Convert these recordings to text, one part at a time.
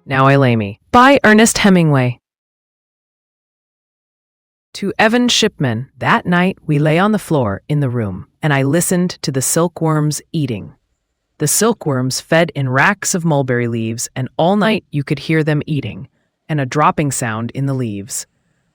Now I Lay Me, by Ernest Hemingway. To Evan Shipman, that night we lay on the floor in the room, and I listened to the silkworms eating. The silkworms fed in racks of mulberry leaves, and all night you could hear them eating, and a dropping sound in the leaves.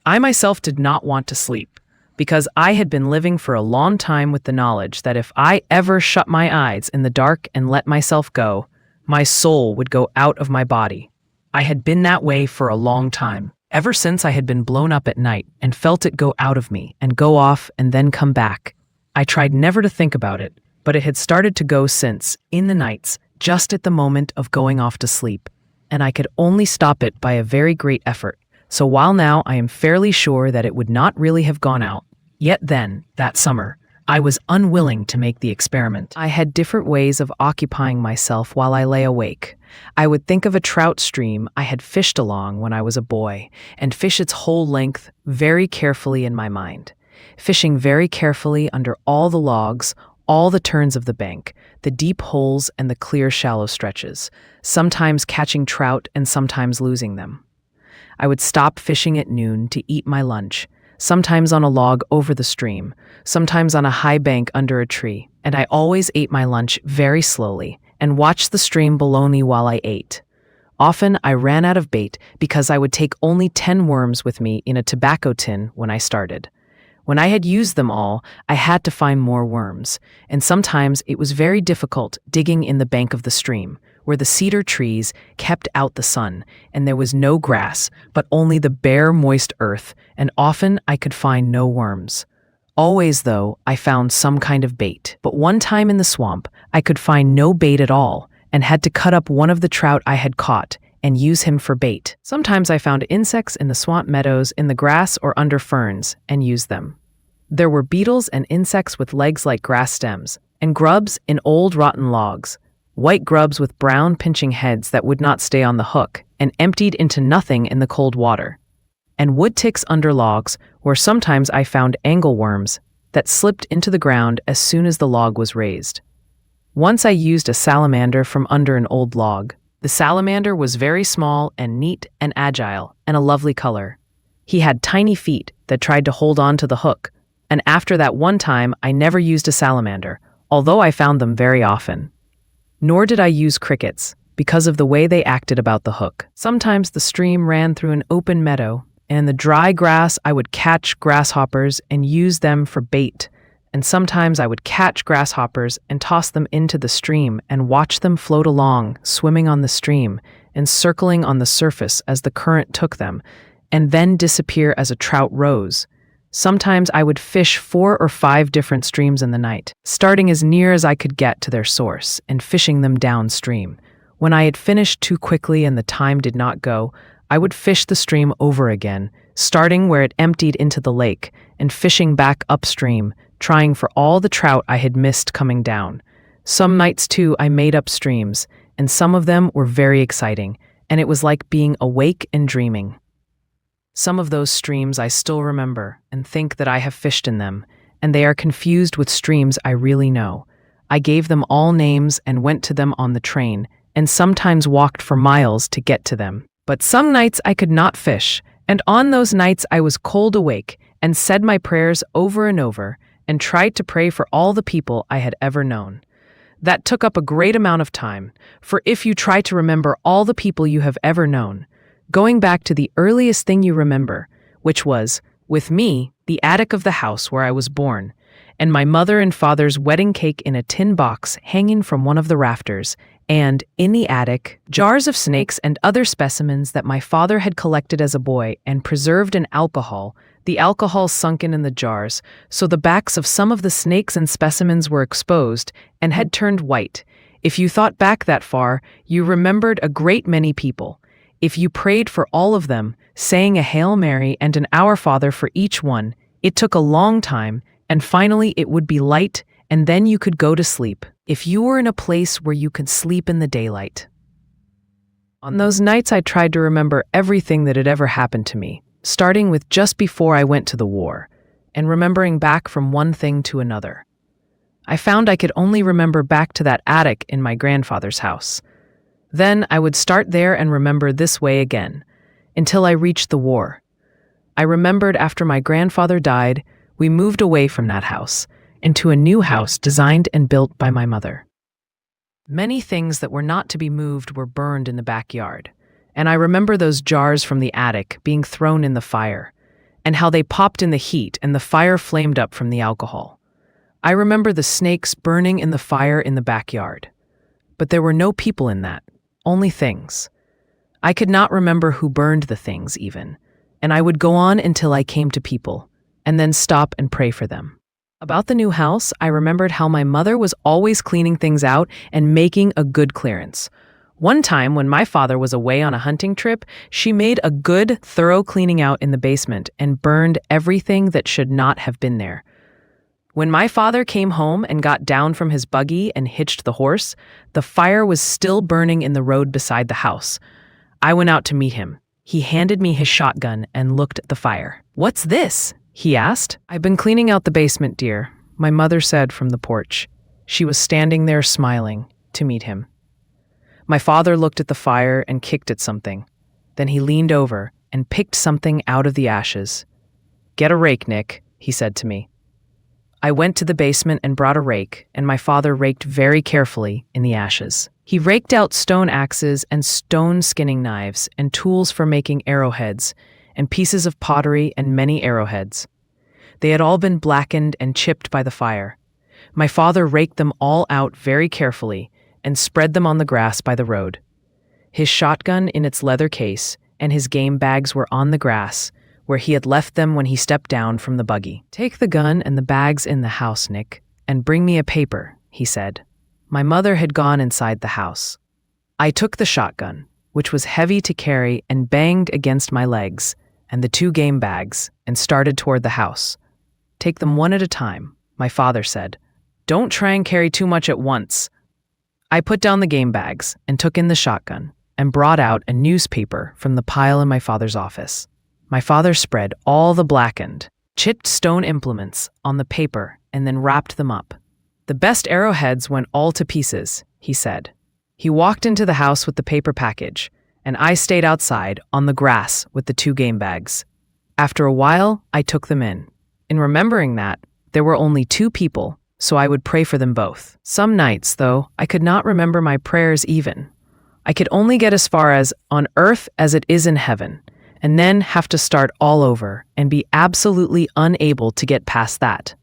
I myself did not want to sleep, because I had been living for a long time with the knowledge that if I ever shut my eyes in the dark and let myself go, my soul would go out of my body. I had been that way for a long time, ever since I had been blown up at night and felt it go out of me and go off and then come back. I tried never to think about it, but it had started to go since, in the nights, just at the moment of going off to sleep, and I could only stop it by a very great effort. So while now I am fairly sure that it would not really have gone out, yet then, that summer, I was unwilling to make the experiment. I had different ways of occupying myself while I lay awake. I would think of a trout stream I had fished along when I was a boy, and fish its whole length very carefully in my mind, fishing very carefully under all the logs, all the turns of the bank, the deep holes and the clear shallow stretches, sometimes catching trout and sometimes losing them. I would stop fishing at noon to eat my lunch, sometimes on a log over the stream, sometimes on a high bank under a tree, and I always ate my lunch very slowly and watched the stream below me while I ate. Often I ran out of bait because I would take only 10 worms with me in a tobacco tin when I started. When I had used them all, I had to find more worms, and sometimes it was very difficult digging in the bank of the stream, where the cedar trees kept out the sun, and there was no grass, but only the bare, moist earth, and often I could find no worms. Always, though, I found some kind of bait, but one time in the swamp, I could find no bait at all, and had to cut up one of the trout I had caught and use him for bait. Sometimes I found insects in the swamp meadows, in the grass or under ferns, and used them. There were beetles and insects with legs like grass stems, and grubs in old rotten logs, white grubs with brown pinching heads that would not stay on the hook and emptied into nothing in the cold water, and wood ticks under logs, where sometimes I found angleworms that slipped into the ground as soon as the log was raised. Once I used a salamander from under an old log. The salamander was very small and neat and agile and a lovely color. He had tiny feet that tried to hold on to the hook, and after that one time I never used a salamander, although I found them very often. Nor did I use crickets, because of the way they acted about the hook. Sometimes the stream ran through an open meadow, and in the dry grass I would catch grasshoppers and use them for bait, and sometimes I would catch grasshoppers and toss them into the stream and watch them float along, swimming on the stream and circling on the surface as the current took them, and then disappear as a trout rose. Sometimes I would fish 4 or 5 different streams in the night, starting as near as I could get to their source and fishing them downstream. When I had finished too quickly and the time did not go, I would fish the stream over again, starting where it emptied into the lake and fishing back upstream, trying for all the trout I had missed coming down. Some nights, too, I made up streams, and some of them were very exciting, and it was like being awake and dreaming. Some of those streams I still remember and think that I have fished in them, and they are confused with streams I really know. I gave them all names and went to them on the train, and sometimes walked for miles to get to them. But some nights I could not fish, and on those nights I was cold awake and said my prayers over and over and tried to pray for all the people I had ever known. That took up a great amount of time, for if you try to remember all the people you have ever known, going back to the earliest thing you remember, which was, with me, the attic of the house where I was born, and my mother and father's wedding cake in a tin box hanging from one of the rafters, and, in the attic, jars of snakes and other specimens that my father had collected as a boy and preserved in alcohol, the alcohol sunken in the jars, so the backs of some of the snakes and specimens were exposed and had turned white. If you thought back that far, you remembered a great many people. If you prayed for all of them, saying a Hail Mary and an Our Father for each one, it took a long time, and finally it would be light, and then you could go to sleep, if you were in a place where you could sleep in the daylight. On those nights I tried to remember everything that had ever happened to me, starting with just before I went to the war, and remembering back from one thing to another. I found I could only remember back to that attic in my grandfather's house. Then I would start there and remember this way again, until I reached the war. I remembered after my grandfather died, we moved away from that house, into a new house designed and built by my mother. Many things that were not to be moved were burned in the backyard, and I remember those jars from the attic being thrown in the fire, and how they popped in the heat and the fire flamed up from the alcohol. I remember the snakes burning in the fire in the backyard. But there were no people in that, only things. I could not remember who burned the things even, and I would go on until I came to people, and then stop and pray for them. About the new house, I remembered how my mother was always cleaning things out and making a good clearance. One time, when my father was away on a hunting trip, she made a good, thorough cleaning out in the basement and burned everything that should not have been there. When my father came home and got down from his buggy and hitched the horse, the fire was still burning in the road beside the house. I went out to meet him. He handed me his shotgun and looked at the fire. "What's this?" he asked. "I've been cleaning out the basement, dear," my mother said from the porch. She was standing there smiling to meet him. My father looked at the fire and kicked at something. Then he leaned over and picked something out of the ashes. "Get a rake, Nick," he said to me. I went to the basement and brought a rake, and my father raked very carefully in the ashes. He raked out stone axes and stone skinning knives and tools for making arrowheads and pieces of pottery and many arrowheads. They had all been blackened and chipped by the fire. My father raked them all out very carefully and spread them on the grass by the road. His shotgun in its leather case and his game bags were on the grass, where he had left them when he stepped down from the buggy. "Take the gun and the bags in the house, Nick, and bring me a paper," he said. My mother had gone inside the house. I took the shotgun, which was heavy to carry and banged against my legs, and the 2 game bags, and started toward the house. "Take them one at a time," my father said. "Don't try and carry too much at once." I put down the game bags and took in the shotgun and brought out a newspaper from the pile in my father's office. My father spread all the blackened, chipped stone implements on the paper and then wrapped them up. "The best arrowheads went all to pieces," he said. He walked into the house with the paper package, and I stayed outside on the grass with the 2 game bags. After a while, I took them in. In remembering that, there were only 2 people, so I would pray for them both. Some nights, though, I could not remember my prayers even. I could only get as far as "on earth as it is in heaven," and then have to start all over and be absolutely unable to get past that.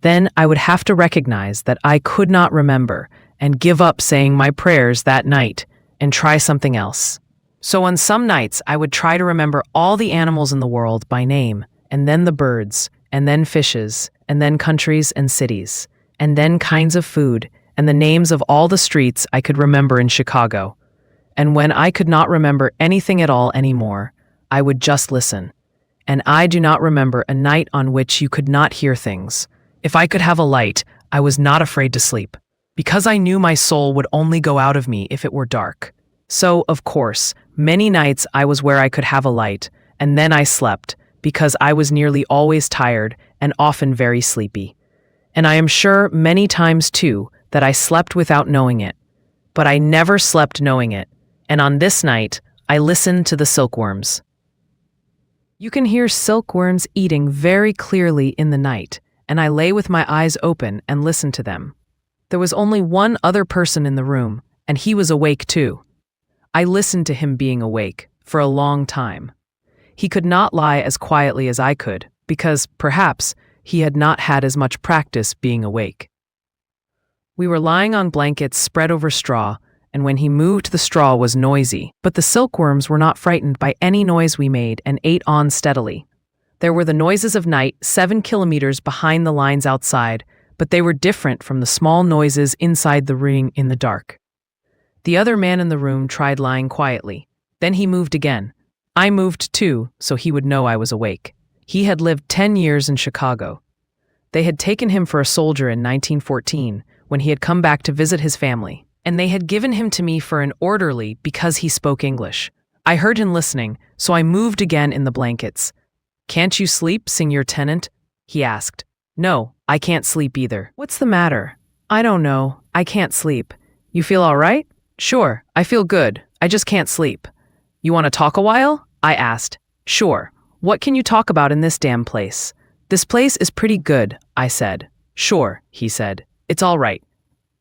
Then I would have to recognize that I could not remember and give up saying my prayers that night and try something else. So on some nights, I would try to remember all the animals in the world by name, and then the birds, and then fishes, and then countries and cities, and then kinds of food, and the names of all the streets I could remember in Chicago. And when I could not remember anything at all anymore, I would just listen. And I do not remember a night on which you could not hear things. If I could have a light, I was not afraid to sleep, because I knew my soul would only go out of me if it were dark. So, of course, many nights I was where I could have a light, and then I slept, because I was nearly always tired and often very sleepy. And I am sure many times, too, that I slept without knowing it. But I never slept knowing it, and on this night, I listened to the silkworms. You can hear silkworms eating very clearly in the night, and I lay with my eyes open and listened to them. There was only one other person in the room, and he was awake too. I listened to him being awake for a long time. He could not lie as quietly as I could, because, perhaps, he had not had as much practice being awake. We were lying on blankets spread over straw, and when he moved, the straw was noisy, but the silkworms were not frightened by any noise we made and ate on steadily. There were the noises of night 7 kilometers behind the lines outside, but they were different from the small noises inside the ring in the dark. The other man in the room tried lying quietly. Then he moved again. I moved too, so he would know I was awake. He had lived 10 years in Chicago. They had taken him for a soldier in 1914, when he had come back to visit his family, and they had given him to me for an orderly because he spoke English. I heard him listening, so I moved again in the blankets. "Can't you sleep, Senior Tenant?" he asked. "No, I can't sleep either." "What's the matter?" "I don't know. I can't sleep." "You feel all right?" Sure, I feel good. I just can't sleep. You want to talk a while? I asked. Sure. What can you talk about in this damn place? This place is pretty good, I said. Sure, he said. It's all right.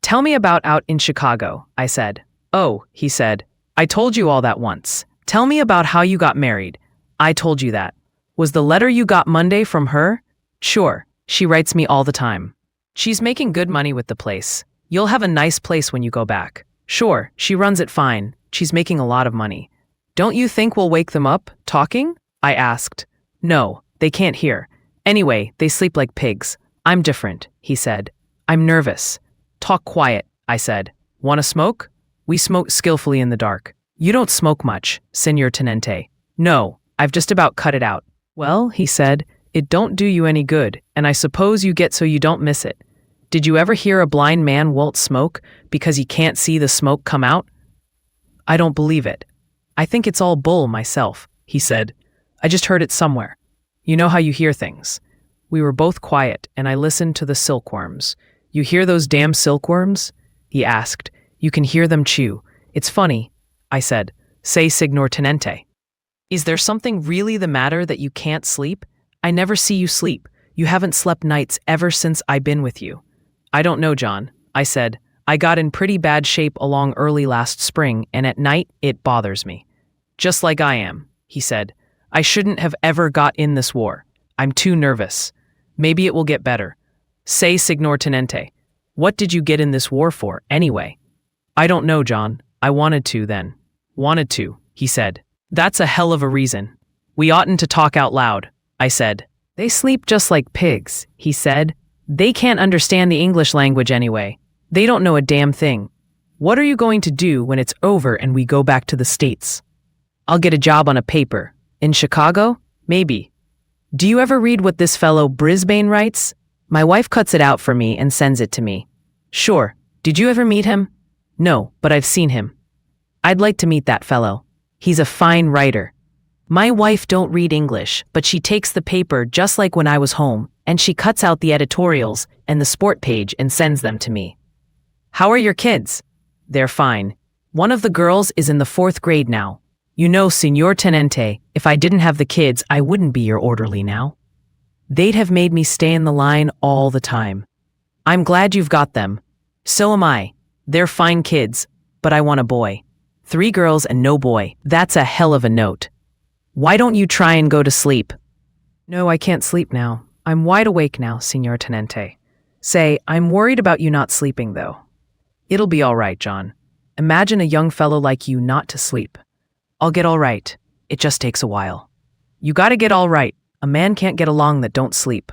Tell me about out in Chicago, I said. Oh, he said. I told you all that once. Tell me about how you got married. I told you that. Was the letter you got Monday from her? Sure, she writes me all the time. She's making good money with the place. You'll have a nice place when you go back. Sure, she runs it fine. She's making a lot of money. Don't you think we'll wake them up, talking? I asked. No, they can't hear. Anyway, they sleep like pigs. I'm different, he said. I'm nervous. Talk quiet, I said. Want to smoke? We smoke skillfully in the dark. You don't smoke much, Señor Tenente. No, I've just about cut it out. Well, he said, it don't do you any good, and I suppose you get so you don't miss it. Did you ever hear a blind man won't smoke because he can't see the smoke come out? I don't believe it. I think it's all bull myself, he said. I just heard it somewhere. You know how you hear things. We were both quiet, and I listened to the silkworms. You hear those damn silkworms? He asked. You can hear them chew. It's funny, I said. Say, Signor Tenente. Is there something really the matter that you can't sleep? I never see you sleep. You haven't slept nights ever since I've been with you. I don't know, John, I said. I got in pretty bad shape along early last spring, and at night it bothers me. Just like I am, he said. I shouldn't have ever got in this war. I'm too nervous. Maybe it will get better. Say, Signor Tenente, what did you get in this war for, anyway? I don't know, John. I wanted to then. Wanted to, he said. That's a hell of a reason. We oughtn't to talk out loud, I said. They sleep just like pigs, he said. They can't understand the English language anyway. They don't know a damn thing. What are you going to do when it's over and we go back to the States? I'll get a job on a paper. In Chicago? Maybe. Do you ever read what this fellow Brisbane writes? My wife cuts it out for me and sends it to me. Sure. Did you ever meet him? No, but I've seen him. I'd like to meet that fellow. He's a fine writer. My wife don't read English, but she takes the paper just like when I was home, and she cuts out the editorials and the sport page and sends them to me. How are your kids? They're fine. One of the girls is in the 4th grade now. You know, Señor Tenente, if I didn't have the kids, I wouldn't be your orderly now. They'd have made me stay in the line all the time. I'm glad you've got them. So am I. They're fine kids, but I want a boy. 3 girls and no boy. That's a hell of a note. Why don't you try and go to sleep? No, I can't sleep now. I'm wide awake now, Señor Tenente. Say, I'm worried about you not sleeping, though. It'll be all right, John. Imagine a young fellow like you not to sleep. I'll get all right. It just takes a while. You gotta get all right. A man can't get along that don't sleep.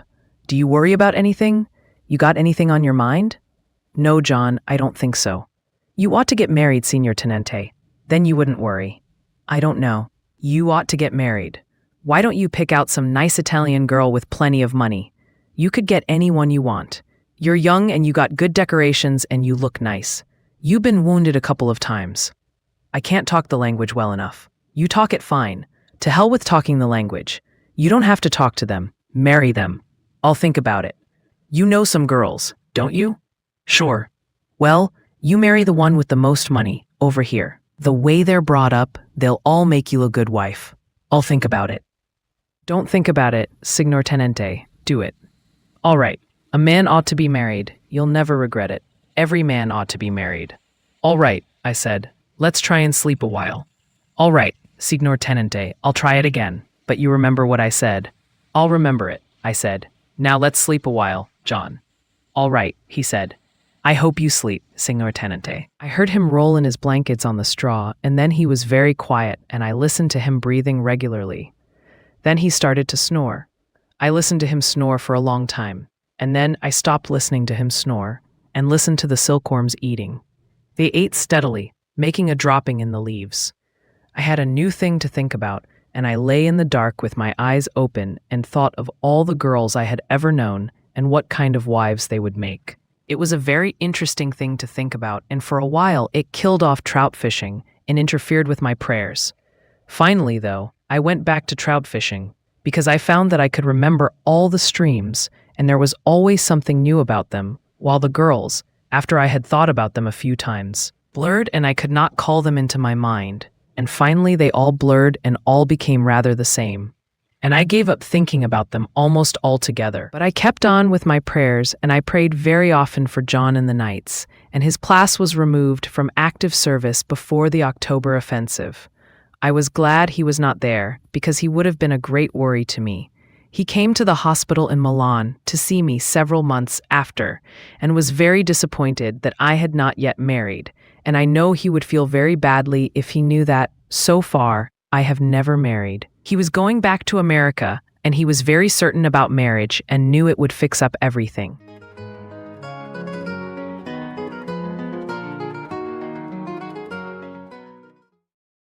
Do you worry about anything? You got anything on your mind? No, John, I don't think so. You ought to get married, Señor Tenente. Then you wouldn't worry. I don't know. You ought to get married. Why don't you pick out some nice Italian girl with plenty of money? You could get anyone you want. You're young and you got good decorations and you look nice. You've been wounded a couple of times. I can't talk the language well enough. You talk it fine. To hell with talking the language. You don't have to talk to them. Marry them. I'll think about it. You know some girls, don't you? Sure. Well, you marry the one with the most money, over here. The way they're brought up, they'll all make you a good wife. I'll think about it. Don't think about it, Signor Tenente. Do it. All right. A man ought to be married. You'll never regret it. Every man ought to be married. All right, I said. Let's try and sleep a while. All right, Signor Tenente. I'll try it again. But you remember what I said. I'll remember it, I said. Now let's sleep a while, John. All right, he said. I hope you sleep, Signor Tenente. I heard him roll in his blankets on the straw, and then he was very quiet, and I listened to him breathing regularly. Then he started to snore. I listened to him snore for a long time, and then I stopped listening to him snore, and listened to the silkworms eating. They ate steadily, making a dropping in the leaves. I had a new thing to think about, and I lay in the dark with my eyes open and thought of all the girls I had ever known and what kind of wives they would make. It was a very interesting thing to think about, and for a while it killed off trout fishing and interfered with my prayers. Finally, though, I went back to trout fishing because I found that I could remember all the streams and there was always something new about them, while the girls, after I had thought about them a few times, blurred and I could not call them into my mind. And finally they all blurred and all became rather the same. And I gave up thinking about them almost altogether. But I kept on with my prayers, and I prayed very often for John in the nights, and his class was removed from active service before the October offensive. I was glad he was not there, because he would have been a great worry to me. He came to the hospital in Milan to see me several months after, and was very disappointed that I had not yet married, and I know he would feel very badly if he knew that, so far, I have never married. He was going back to America, and he was very certain about marriage and knew it would fix up everything.